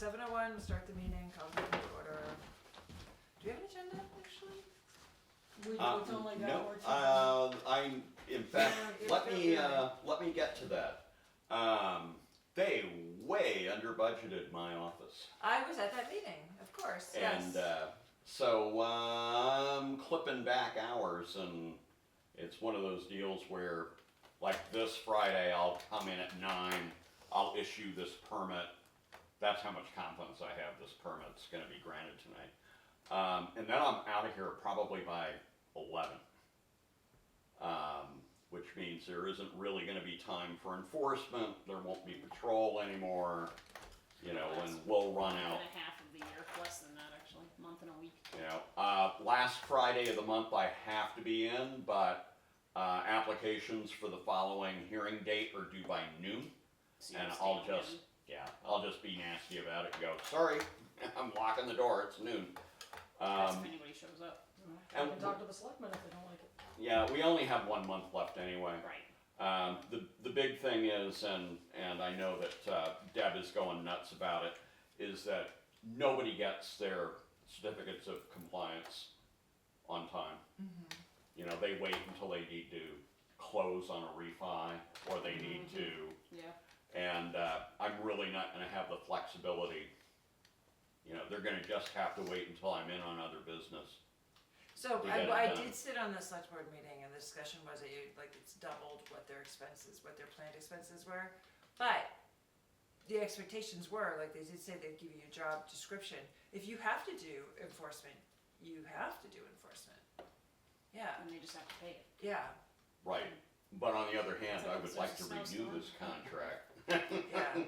7:01, we'll start the meeting, call the meeting to order. Do we have an agenda, actually? We've only got No, more time. in fact, let me get to that. They way under budgeted my office. I was at that meeting, of course, yes. And, so I'm clipping back hours, and it's one of those deals where, like this Friday, I'll come in at 9, I'll issue this permit. That's how much confidence I have this permit's gonna be granted tonight. And then I'm out of here probably by 11. Which means there isn't really gonna be time for enforcement, there won't be patrol anymore, you know, and we'll run out. Month and a half of the year, less than that actually, month and a week. You know, last Friday of the month I have to be in, but applications for the following hearing date are due by noon. So And you're I'll staying just, in. yeah, I'll just be nasty about it and go, sorry, I'm locking the door, it's noon. That's if anybody shows up. I and can talk to the selectmen if they don't like it. Yeah, we only have 1 month left anyway. Right. The big thing is, and I know that Deb is going nuts about it, is that nobody gets their certificates of compliance on time. Mhm. You know, they wait until they need to close on a refi, or they need to, Yeah. and I'm really not gonna have the flexibility. You know, they're gonna just have to wait until I'm in on other business. So We get it I done. did sit on the select board meeting, and the discussion was that it's doubled what their expenses, what their planned expenses were. But the expectations were, like, they did say they'd give you a job description. If you have to do enforcement, you have to do enforcement. Yeah, And they just have to pay it. yeah, Right, but on the other hand, It's like I if would there's like a to snowstorm. renew this contract. yeah.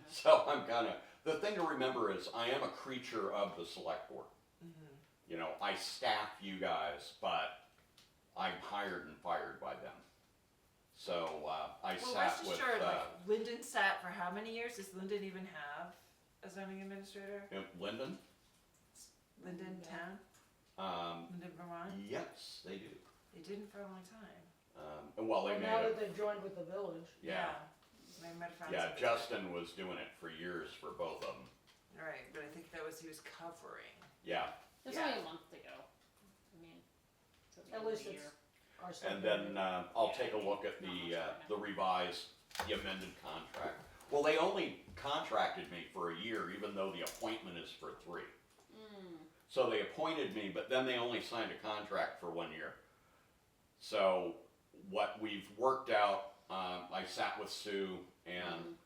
So I'm kinda, the thing to remember is I am a creature of the select board. Mhm. You know, I staff you guys, but I'm hired and fired by them. So, I Well, sat rest with, assured, like, Lyndon sat for how many years? Does Lyndon even have a zoning administrator? Lyndon, Lyndon Town? Lyndon, Vermont? yes, they do. They didn't for a long time. And well, they Well, made now that it, they've joined with the village, yeah, They might have found yeah, somebody. Justin was doing it for years for both of them, Right, but I think he was covering. yeah. There's Yeah. only a month to go. I mean, till the at end of least the it's year. our stuff. And then, I'll Yeah, take a look at not much right the now. revised, the amended contract. Well, they only contracted me for a year, even though the appointment is for 3. So they appointed me, but then they only signed a contract for 1 year. So what we've worked out, I sat with Sue and,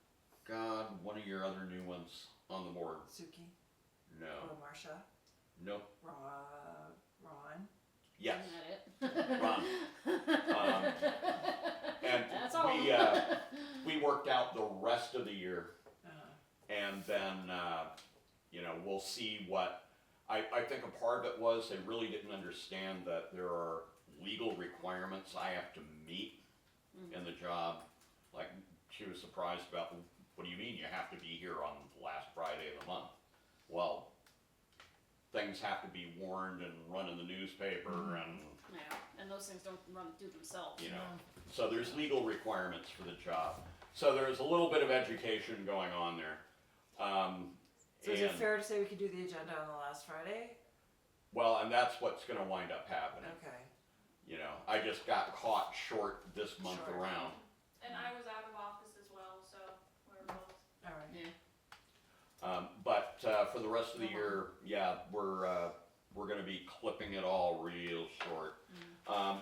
God, one of your other new ones on the board. Suki No, or Marsha, nope, Ron. yes, Isn't that it? Ron. And That's all. we worked out the rest of the year. Uh, And then, you know, we'll see what, I think a part of it was they really didn't understand that there are legal requirements I have to meet in the job. Like, she was surprised about, what do you mean you have to be here on the last Friday of the month? Well, things have to be warned and run in the newspaper and, Yeah, and those things don't do themselves. you know, so there's legal requirements for the job. So there's a little bit of education going on there. So is it And- fair to say we could do the agenda on the last Friday? Well, and that's what's gonna wind up happening, Okay. you know, I just got caught short this month Short. around. And I was out of office as well, so we're both. All right. Yeah. But for the rest of the year, yeah, we're gonna be clipping it all real short.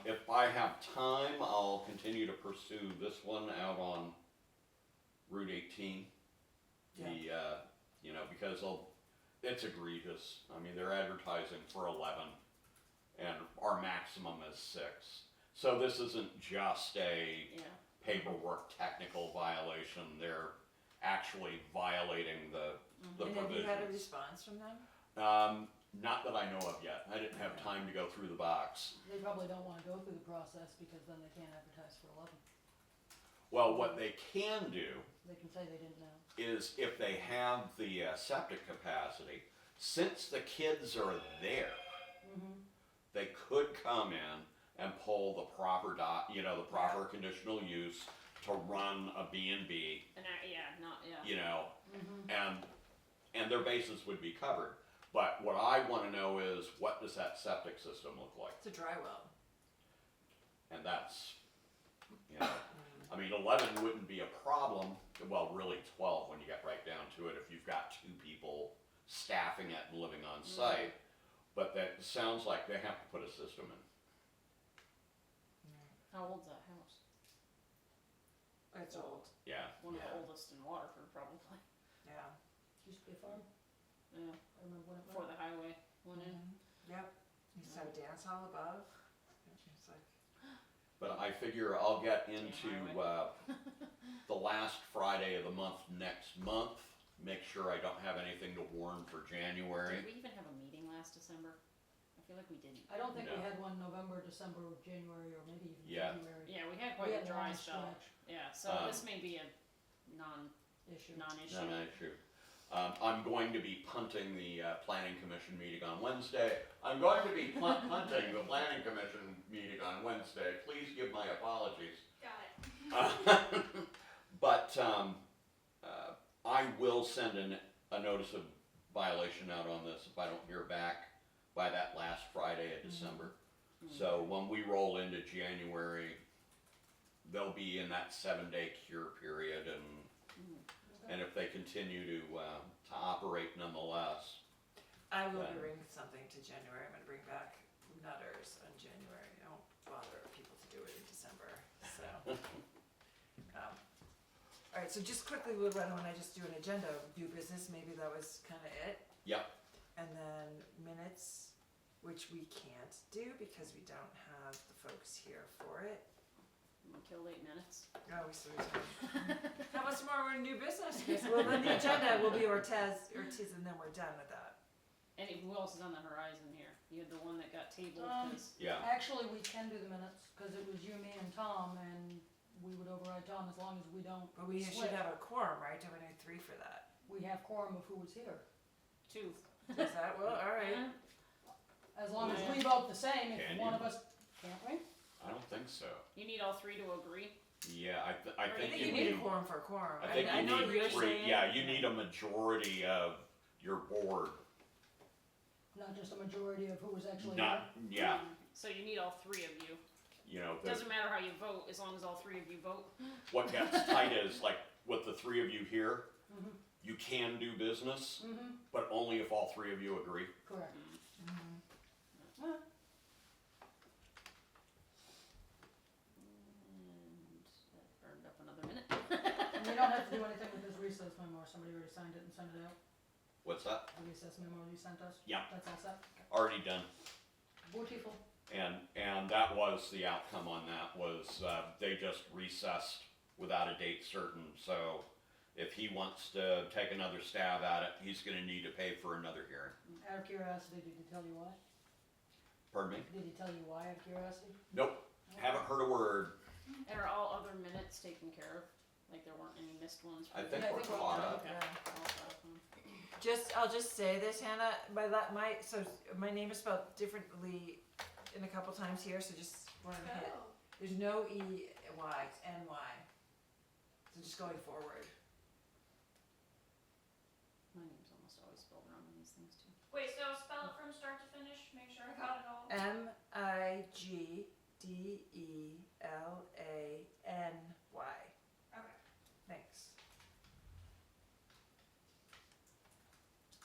If I have time, I'll continue to pursue this one out on Route 18. Yeah. You know, because it's egregious, I mean, they're advertising for 11, and our maximum is 6. So this isn't just a Yeah. paperwork technical violation, they're actually violating the And have you had a provisions. response from them? Not that I know of yet, I didn't have time to go through the box. They probably don't wanna go through the process because then they can't advertise for 11. Well, what they can do They can say they didn't know. is if they have the septic capacity, since the kids are there, they could come in and pull the proper the proper conditional use to run a B&B, And yeah, not, yeah. you know, and and their bases would be covered. But what I wanna know is, what does that septic system look like? It's a dry well. And that's, you know, I mean, 11 wouldn't be a problem, well, really 12 when you get right down to it, if you've got 2 people staffing it and living on site. But that sounds like they have to put a system in. How old's that house? It's old, Yeah, One of Yeah. the oldest in Waterford, probably. yeah. Used to be a farm, Yeah, I remember when it before went. the highway went in. Yep, used to have a dance hall above. It's like, but I figure I'll get into, highway. the last Friday of the month next month, make sure I don't have anything to warn for January. Did we even have a meeting last December? I feel like we didn't. I don't think we No. had one November, December, January, or maybe even Yeah. February. Yeah, we had We quite a had a dry long spell. stretch Yeah, so this may be a issue. non-issue. No issue. I'm going to be punting the planning commission meeting on Wednesday. I'm going to be punting the planning commission meeting on Wednesday. Please give my apologies. Got it. But I will send a notice of violation out on this if I don't hear back by that last Friday of December. So when we roll into January, they'll be in that 7-day cure period, and if they continue to operate nonetheless. I will be Then- bringing something to January, I'm gonna bring back nutters on January, I don't bother people to do it in December, so. Alright, so just quickly, why don't I just do an agenda, new business, maybe that was kinda it? Yep. And then minutes, which we can't do because we don't have the folks here for it. We killed 8 minutes. Oh, we still have time. How much more we're in new business? Well, then the agenda will be Ortiz, and then we're done with that. And who else is on the horizon here? You had the one that got tabled, Um, 'cause Yeah. Actually, we can do the minutes, cause it was you, me, and Tom, and we would override Tom as long as we don't But we split. should have a quorum, right? Do we need 3 for that? We have quorum of who was here. 2. Is that, well, alright. Yeah. As long as Yeah. we vote the same, if Can one you? of us, can't we? I don't think so. You need all 3 to agree? Yeah, I I think think you you need a need, quorum for a quorum. I think I you know what need you're 3, saying. yeah, you need a majority of your board, Not just a majority of who was actually here. not, yeah, So you need all 3 of you. you know, the- Doesn't matter how you vote, as long as all 3 of you vote. what gets tight is, like, with the 3 of you here, Mhm. you can do business, Mm-hmm, but only if all 3 of you agree. correct. Mhm. And that burned up another minute. And you don't have to do anything with this recess memo, somebody already signed it and sent it out. What's that? The recess memo you sent us? Yeah. That's all set? Already done. Beautiful. And that was the outcome on that, was, they just recessed without a date certain, so if he wants to take another stab at it, he's gonna need to pay for another hearing. Out of curiosity, did he tell you why? Pardon me? Did he tell you why, out of curiosity? Nope, haven't heard a word. And are all other minutes taken care of? Like there weren't any missed ones? I for- think Yeah, I we're think we're caught all up. Okay. All set. I'll just say this, Hannah, my name is spelled differently in a couple times here, so just wanted to hit. Oh, There's no E-Y, it's N-Y. So just going forward. My name's almost always spelled wrong in these things too. wait, so spell it from start to finish, make sure I got it all. M-I-G-D-E-L-A-N-Y. Okay. Thanks.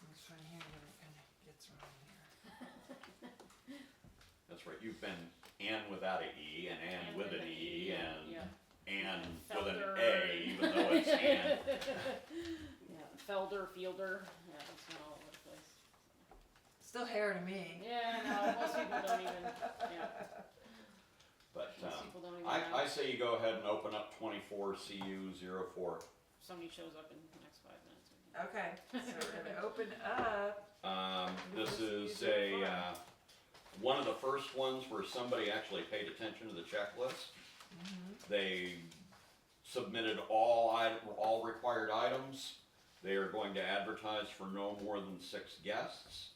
I'm just trying here when it kind of gets wrong here. That's right, you've been Ann without a E, and Ann with an E, and Yeah. Ann with an Felder. A, even though it's Ann. Yeah, Felder, Fielder, yeah, it's not all over the place. Still hair to me. Yeah, no, most people don't even, yeah, But, most people don't even I know. say you go ahead and open up 24 CU 04. If somebody shows up in the next 5 minutes. we can- Okay, so we're gonna open up. This is one of the first ones where somebody actually paid attention to the checklist. They submitted all required items. They are going to advertise for no more than 6 guests.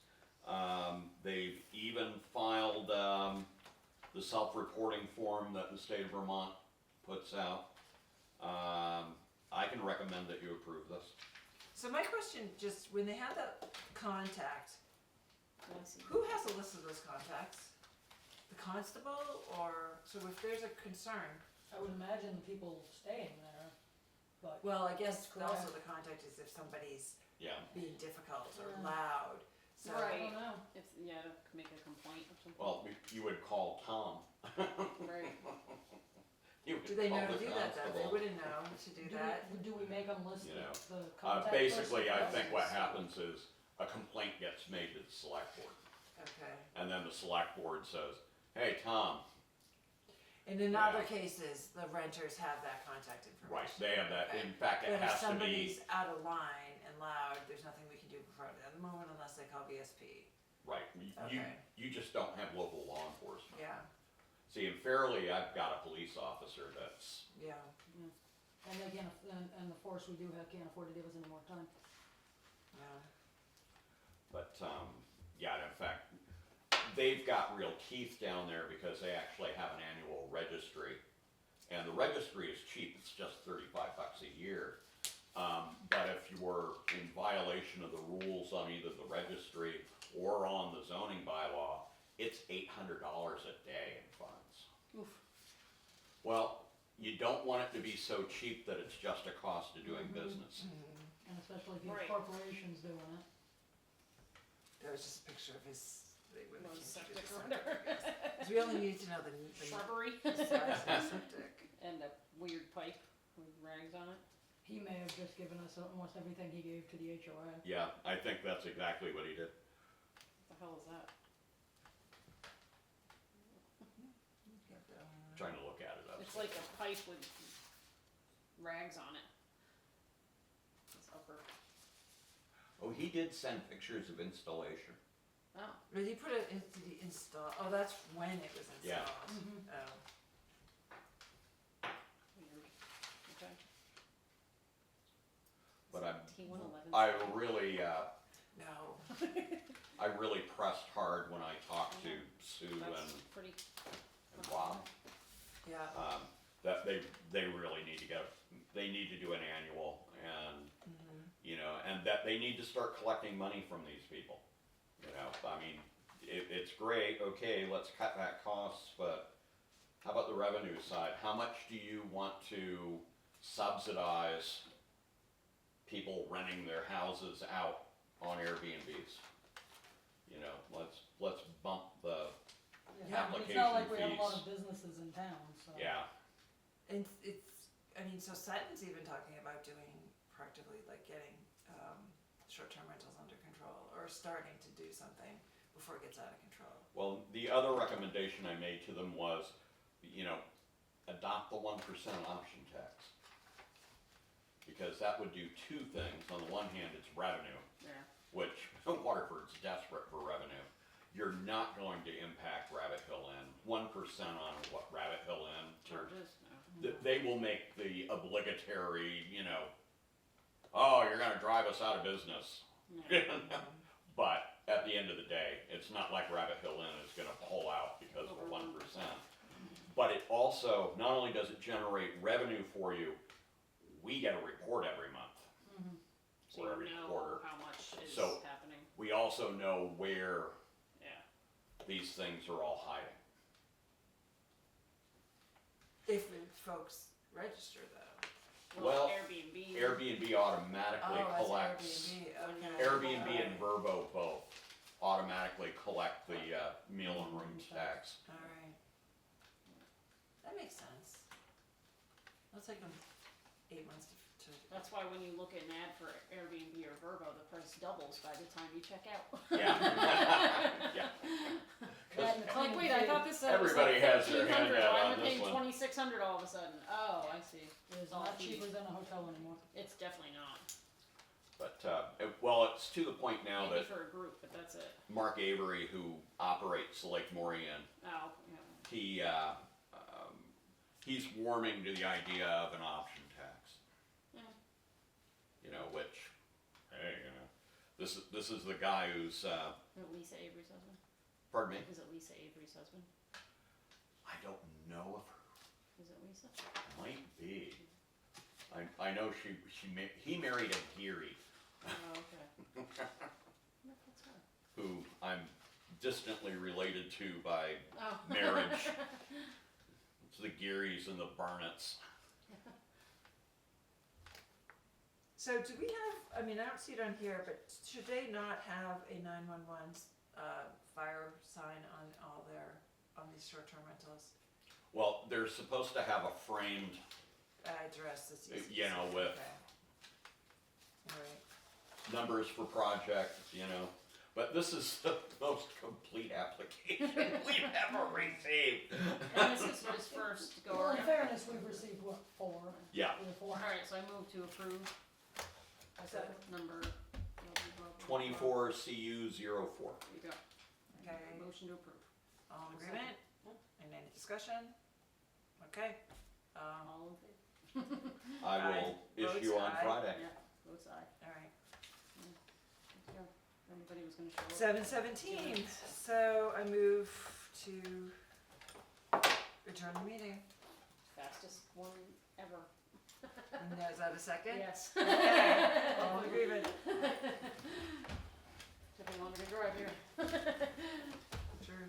They've even filed, the self-reporting form that the state of Vermont puts out. I can recommend that you approve this. So my question, just when they have that contact, I see. who has a list of those contacts? The constable, or, so if there's a concern, I would imagine the people staying there, but, well, I guess Correct. also the contact is if somebody's Yeah, being difficult or Yeah. loud, so. I Right. don't know. It's, yeah, to make a complaint or something. well, you would call Tom. Right. You would Do they know call to the do that though? They constable. wouldn't know to do that. Do we make them list You the know, the contact Basically, I person? think what happens is a complaint gets made to the select board, Okay. and then the select board says, hey, Tom, And in Yeah. other cases, the renters have that contact information. right, they have that, Okay. in fact, it But if has to be, somebody's out of line and loud, there's nothing we can do for it at the moment unless they call VSP. right, Okay. you just don't have local law enforcement. Yeah, See, in Fairleigh, I've got a police officer that's, yeah, And they can't, and the force we do have can't afford to give us any more time. yeah. but, yeah, and in fact, they've got real teeth down there because they actually have an annual registry. And the registry is cheap, it's just $35 a year. But if you were in violation of the rules on either the registry or on the zoning bylaw, it's $800 a day in fines. Oof. Well, you don't want it to be so cheap that it's just a cost of doing business. And especially if you have Right. corporations doing it. There was just a picture of his, when they Well, came to do septic the or septic, whatever. I guess. 'Cause we only need to know the Shrubbery size of the septic. and a weird pipe with rags on it. He may have just given us almost everything he gave to the HOA. Yeah, I think that's exactly what he did. What the hell is that? Trying to look at it up. It's like a pipe with rags on it. It's upper. Oh, he did send pictures of installation. Oh, But he put it into the install, oh, that's when it was Yeah. installed. Mhm. Oh, weird. Okay. But T111. I really, no. I really pressed hard when I talked to Sue That's and pretty. Bob, Yeah. that they really need to they need to do an annual and, you know, and that they need to start collecting money from these people. You know, I mean, it's great, okay, let's cut back costs, but how about the revenue side? How much do you want to subsidize people renting their houses out on Airbnbs? You know, let's bump the, Yeah, but it's not like we have a lot Application of businesses in town, so. yeah, And it's, I mean, so Sutton's even talking about doing practically like getting, short-term rentals under control or starting to do something before it gets out of control. well, the other recommendation I made to them was, you know, adopt the 1% option tax. Because that would do two things. On the one hand, it's revenue, Yeah. which Waterford's desperate for revenue. You're not going to impact Rabbit Hill Inn. 1% on what Rabbit Hill Inn, Charges? No. they will make the obligatory, you know, oh, you're gonna drive us out of business. Yeah. But at the end of the day, it's not like Rabbit Hill Inn is gonna pull out because of Over 1%. But it also, not only does it generate revenue for you, we get a report every month. So Or you every know quarter. how much is So- happening. We also know where Yeah. these things are all hiding. If folks register though. Well, Airbnb. Airbnb automatically Oh, as collects, Airbnb, okay. Airbnb and Vrbo both automatically collect the meal and rooms tax. Alright. That makes sense. It'll take them 8 months to. That's why when you look at an ad for Airbnb or Vrbo, the price doubles by the time you check out. Yeah. Yeah. That and the It's like, cleaning wait, I fee thought this said it was Everybody like has their 1,500, handout why on am I this paying one. 2,600 all of a sudden? Oh, I see. It's all not fees. cheaper than a hotel anymore. It's definitely not. But, well, it's to the point now Maybe that for a group, but that's it. Mark Avery, who operates the Lake Maury Inn, Oh, yeah. he's warming to the idea of an option tax. Yeah. You know, which, hey, you know, this is the guy who's, Is it Lisa Avery's husband? pardon me, Is it Lisa Avery's husband? I don't know if Is it Lisa? it might be. I know he married a Geary, Oh, okay. That's her. who I'm distantly related to by Oh. marriage. It's the Gearys and the Barnetts. So do we have, I mean, I don't see it on here, but should they not have a 911 fire sign on all on these short-term rentals? Well, they're supposed to have a framed, Address that's easy to You know, see. with- Okay. All right. numbers for projects, you know. But this is the most complete application we've ever received. And this is his first go Well, in around. fairness, we've received what, 4? Yeah, Three or 4? Alright, so I move to approve Second. number. 24 CU 04. There you go. Okay. Motion to approve. All in agreement? And any discussion? Okay. All in favor? I Aye. will issue Votes on aye. Friday. Yeah, votes aye. All right. Let's go. Anybody was gonna show up? 7:17. So I move to adjourn the meeting. Fastest one ever. And is that a second? Yes. Okay. All in agreement. Took me longer to drive here. True.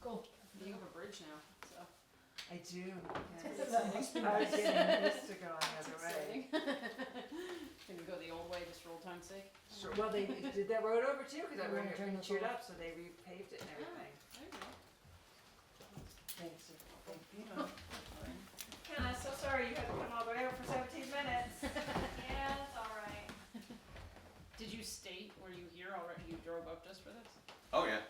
Cool. You have a bridge now, so. I do. Yes. That must be I was nice. getting used to going the other way. Exciting. Can you go the old way just for old time's sake? Sure. Well, they did that road over too, because I We went wanna turn here this chewed off. up, so they repaved it and everything. There you go. Thanks. Thank you. Alright. Ken, I'm so sorry you had to come all the way over for 17 minutes. Yeah, it's alright. Did you state, were you here already, you drove up just for this? Oh, yeah.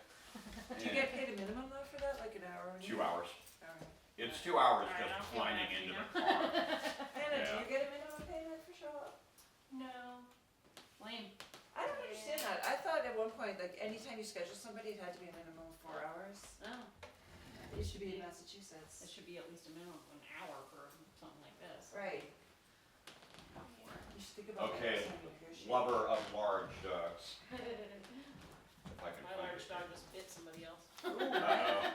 Do you get paid a minimum though for that, like an hour? 2 hours. All right. It's 2 hours Alright, just I'll feel climbing bad for into you the now. car. Hannah, do Yeah. you get a minimum payment for show up? No. Lame. I don't understand that. I thought at one point, like, anytime you schedule somebody, it had to be a minimum of 4 hours. Oh, It used to be in Massachusetts. it should be at least a minimum of an hour for something like this. Right. You should think about that Okay, next time you negotiate. Lover of large dogs. If I can My find large it. dog just bit somebody else. Uh-oh.